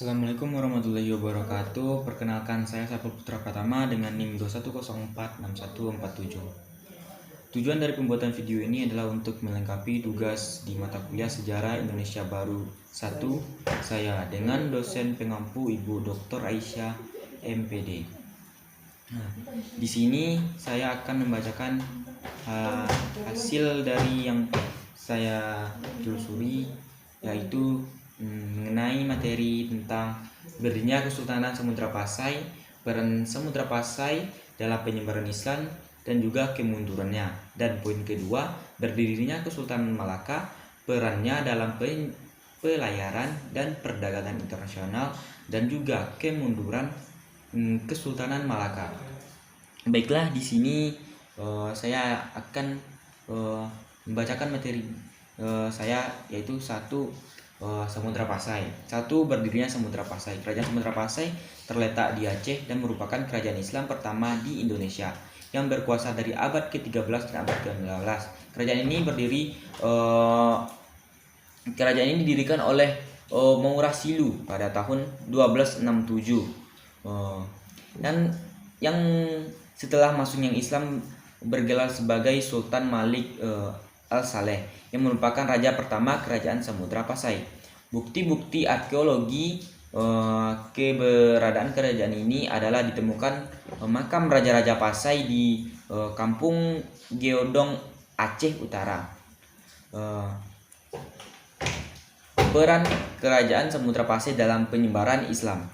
Assalamualaikum warahmatullahi wabarakatuh. Perkenalkan, saya Saiful Putra Pratama dengan NIM 21046147. Tujuan dari pembuatan video ini adalah untuk melengkapi tugas di mata kuliah Sejarah Indonesia Baru 1 saya dengan dosen pengampu Ibu Dr. Aisyah MPD. Nah, di sini saya akan membacakan hasil dari yang saya telusuri, yaitu mengenai materi tentang berdirinya Kesultanan Samudra Pasai, peran Samudra Pasai dalam penyebaran Islam dan juga kemundurannya. Dan poin kedua, berdirinya Kesultanan Malaka, perannya dalam pelayaran dan perdagangan internasional dan juga kemunduran Kesultanan Malaka. Baiklah, di sini saya akan membacakan materi saya, yaitu satu, Samudra Pasai. Satu, berdirinya Samudra Pasai. Kerajaan Samudra Pasai terletak di Aceh dan merupakan kerajaan Islam pertama di Indonesia yang berkuasa dari abad ke-13 dan abad ke-19. Kerajaan ini didirikan oleh Maurasilu pada tahun 1267. Dan yang setelah masuknya Islam bergelar sebagai Sultan Malik Al-Saleh yang merupakan raja pertama kerajaan Samudra Pasai. Bukti-bukti arkeologi keberadaan kerajaan ini adalah ditemukan makam raja-raja Pasai di Kampung Geodong, Aceh Utara. Peran kerajaan Samudra Pasai dalam penyebaran Islam.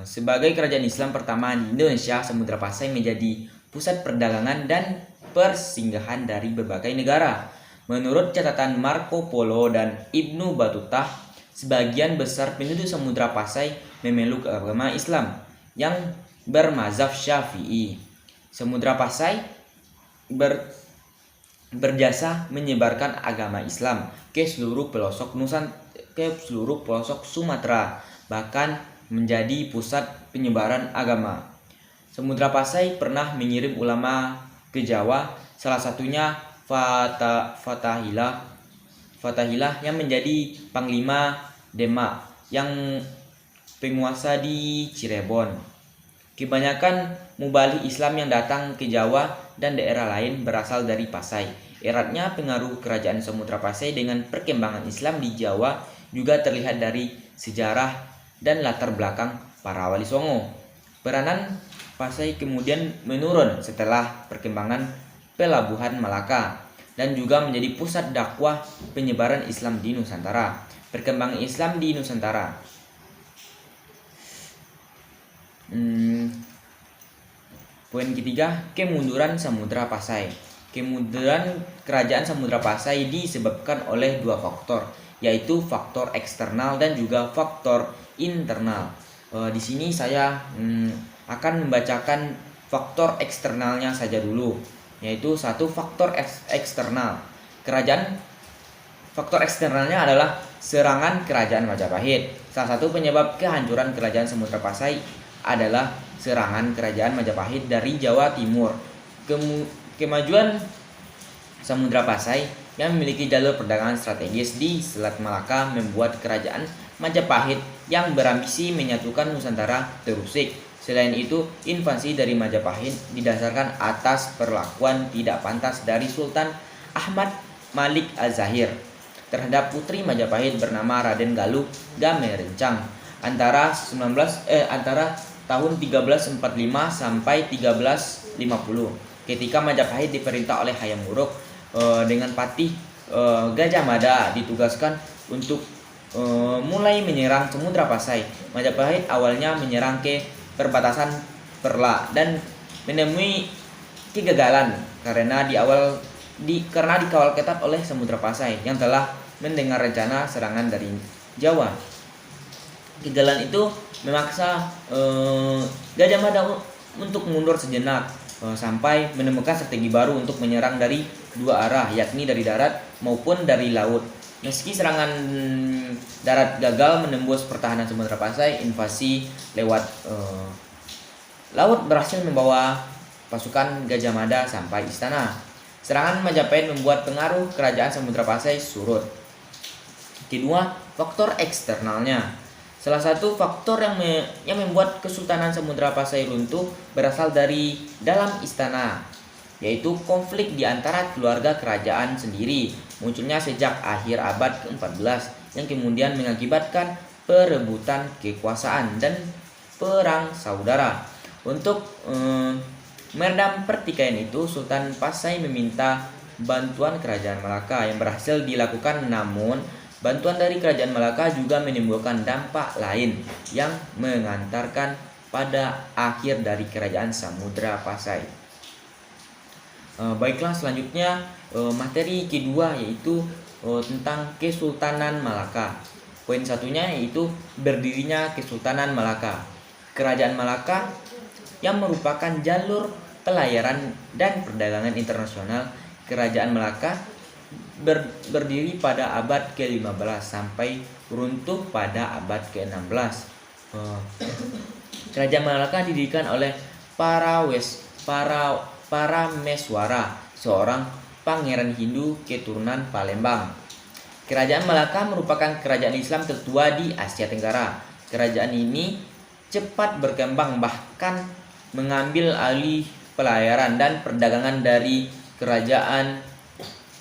Sebagai kerajaan Islam pertama di Indonesia, Samudra Pasai menjadi pusat perdagangan dan persinggahan dari berbagai negara. Menurut catatan Marco Polo dan Ibnu Battuta, sebagian besar penduduk Samudra Pasai memeluk agama Islam yang bermazhab Syafi'i. Samudra Pasai berjasa menyebarkan agama Islam ke seluruh pelosok Sumatera, bahkan menjadi pusat penyebaran agama. Samudra Pasai pernah mengirim ulama ke Jawa, salah satunya Fathahilah yang menjadi panglima Demak yang penguasa di Cirebon. Kebanyakan mubalik Islam yang datang ke Jawa dan daerah lain berasal dari Pasai. Eratnya pengaruh kerajaan Samudra Pasai dengan perkembangan Islam di Jawa juga terlihat dari sejarah dan latar belakang para wali songo. Peranan Pasai kemudian menurun setelah perkembangan Pelabuhan Malaka dan juga menjadi pusat dakwah penyebaran Islam di Nusantara. Perkembangan Islam di Nusantara. Poin ketiga, kemunduran Samudra Pasai. Kemunduran kerajaan Samudra Pasai disebabkan oleh dua faktor, yaitu faktor eksternal dan juga faktor internal. Di sini saya akan membacakan faktor eksternalnya saja dulu, yaitu satu, faktor eksternal. Faktor eksternalnya adalah serangan kerajaan Majapahit. Salah satu penyebab kehancuran kerajaan Samudra Pasai adalah serangan kerajaan Majapahit dari Jawa Timur. Kemajuan Samudra Pasai yang memiliki jalur perdagangan strategis di Selat Malaka membuat kerajaan Majapahit yang berambisi menyatukan Nusantara terusik. Selain itu, invasi dari Majapahit didasarkan atas perlakuan tidak pantas dari Sultan Ahmad Malik Az-Zahir terhadap putri Majapahit bernama Raden Galuh Gamerencang antara tahun 1345 sampai 1350, ketika Majapahit diperintah oleh Hayam Wuruk dengan patih Gajah Mada ditugaskan untuk mulai menyerang Samudra Pasai. Majapahit awalnya menyerang ke perbatasan Perla dan menemui kegagalan karena dikawal ketat oleh Samudra Pasai yang telah mendengar rencana serangan dari Jawa. Kegagalan itu memaksa Gajah Mada untuk mundur sejenak sampai menemukan strategi baru untuk menyerang dari dua arah, yakni dari darat maupun dari laut. Meski serangan darat gagal menembus pertahanan Samudra Pasai, invasi lewat laut berhasil membawa pasukan Gajah Mada sampai istana. Serangan Majapahit membuat pengaruh kerajaan Samudra Pasai surut. Kedua, faktor eksternalnya. Salah satu faktor yang membuat Kesultanan Samudra Pasai runtuh berasal dari dalam istana, yaitu konflik di antara keluarga kerajaan sendiri, munculnya sejak akhir abad ke-14 yang kemudian mengakibatkan perebutan kekuasaan dan perang saudara. Untuk meredam pertikaian itu, Sultan Pasai meminta bantuan kerajaan Malaka yang berhasil dilakukan, namun bantuan dari kerajaan Malaka juga menimbulkan dampak lain yang mengantarkan pada akhir dari kerajaan Samudra Pasai. Baiklah, selanjutnya materi kedua yaitu tentang Kesultanan Malaka. Poin satunya yaitu berdirinya Kesultanan Malaka. Kerajaan Malaka yang merupakan jalur pelayaran dan perdagangan internasional. Kerajaan Malaka berdiri pada abad ke-15 sampai runtuh pada abad ke-16. Kerajaan Malaka didirikan oleh Parameswara, seorang pangeran Hindu keturunan Palembang. Kerajaan Malaka merupakan kerajaan Islam tertua di Asia Tenggara. Kerajaan ini cepat berkembang, bahkan mengambil alih pelayaran dan perdagangan dari kerajaan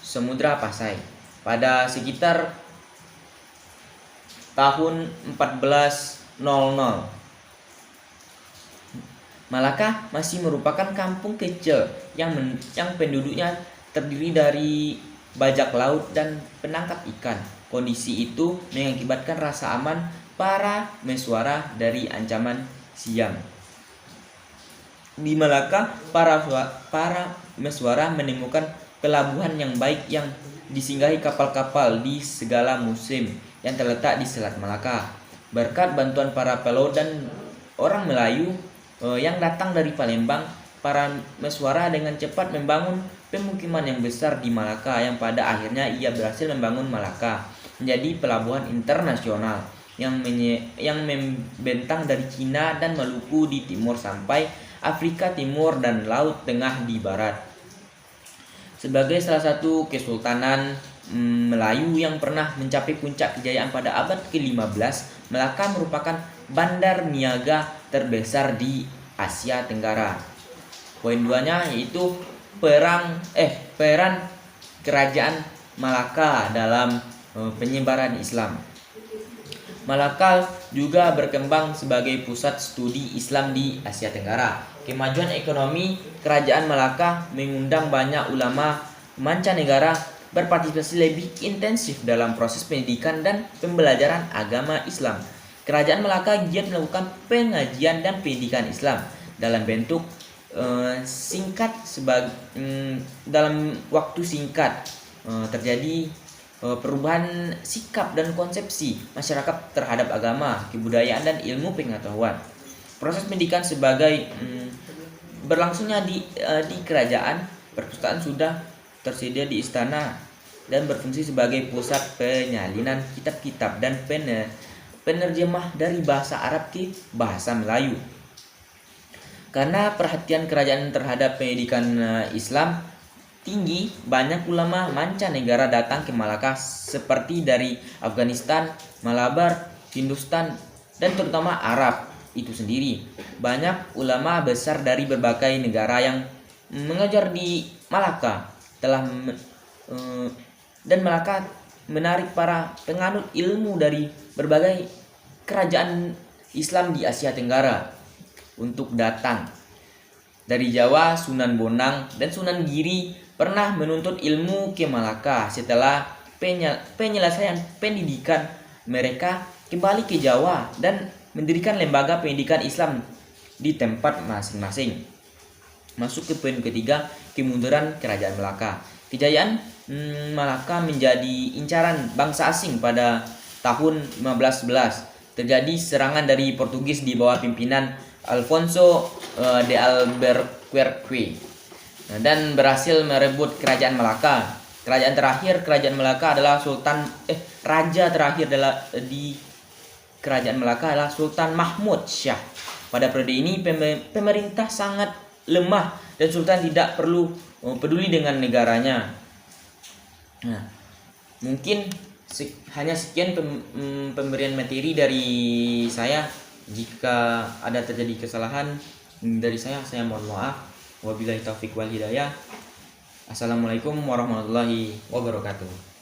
Samudra Pasai. Pada sekitar tahun 1400, Malaka masih merupakan kampung kecil yang penduduknya terdiri dari bajak laut dan penangkap ikan. Kondisi itu mengakibatkan rasa aman para Meswara dari ancaman Siam. Di Malaka, para Meswara menemukan pelabuhan yang baik yang disinggahi kapal-kapal di segala musim yang terletak di Selat Malaka. Berkat bantuan para pelaut dan orang Melayu yang datang dari Palembang, para Meswara dengan cepat membangun pemukiman yang besar di Malaka, yang pada akhirnya ia berhasil membangun Malaka menjadi pelabuhan internasional yang membentang dari Cina dan Maluku di timur sampai Afrika Timur dan Laut Tengah di barat. Sebagai salah satu kesultanan Melayu yang pernah mencapai puncak kejayaan pada abad ke-15, Malaka merupakan bandar niaga terbesar di Asia Tenggara. Poin 2-nya yaitu peran kerajaan Malaka dalam penyebaran Islam. Malaka juga berkembang sebagai pusat studi Islam di Asia Tenggara. Kemajuan ekonomi kerajaan Malaka mengundang banyak ulama mancanegara berpartisipasi lebih intensif dalam proses pendidikan dan pembelajaran agama Islam. Kerajaan Malaka giat melakukan pengajian dan pendidikan Islam dalam bentuk singkat dalam waktu singkat. Terjadi perubahan sikap dan konsepsi masyarakat terhadap agama, kebudayaan, dan ilmu pengetahuan. Proses pendidikan sebagai berlangsungnya di kerajaan, perpustakaan sudah tersedia di istana dan berfungsi sebagai pusat penyalinan kitab-kitab dan penerjemah dari bahasa Arab ke bahasa Melayu. Karena perhatian kerajaan terhadap pendidikan Islam tinggi, banyak ulama mancanegara datang ke Malaka seperti dari Afghanistan, Malabar, Hindustan, dan terutama Arab itu sendiri. Banyak ulama besar dari berbagai negara yang mengajar di Malaka dan Malaka menarik para penganut ilmu dari berbagai kerajaan Islam di Asia Tenggara untuk datang. Dari Jawa, Sunan Bonang dan Sunan Giri pernah menuntut ilmu ke Malaka. Setelah penyelesaian pendidikan, mereka kembali ke Jawa dan mendirikan lembaga pendidikan Islam di tempat masing-masing. Masuk ke poin ketiga, kemunduran kerajaan Malaka. Kejayaan Malaka menjadi incaran bangsa asing pada tahun 1511. Terjadi serangan dari Portugis di bawah pimpinan Alfonso de Albuquerque dan berhasil merebut kerajaan Malaka. Kerajaan Malaka adalah raja terakhir di kerajaan Malaka adalah Sultan Mahmud Shah. Pada periode ini pemerintah sangat lemah dan sultan tidak perlu peduli dengan negaranya. Mungkin Hanya sekian pemberian materi dari saya. Jika ada terjadi kesalahan dari saya mohon maaf. Wabillahi taufiq wal hidayah. Assalamualaikum warahmatullahi wabarakatuh.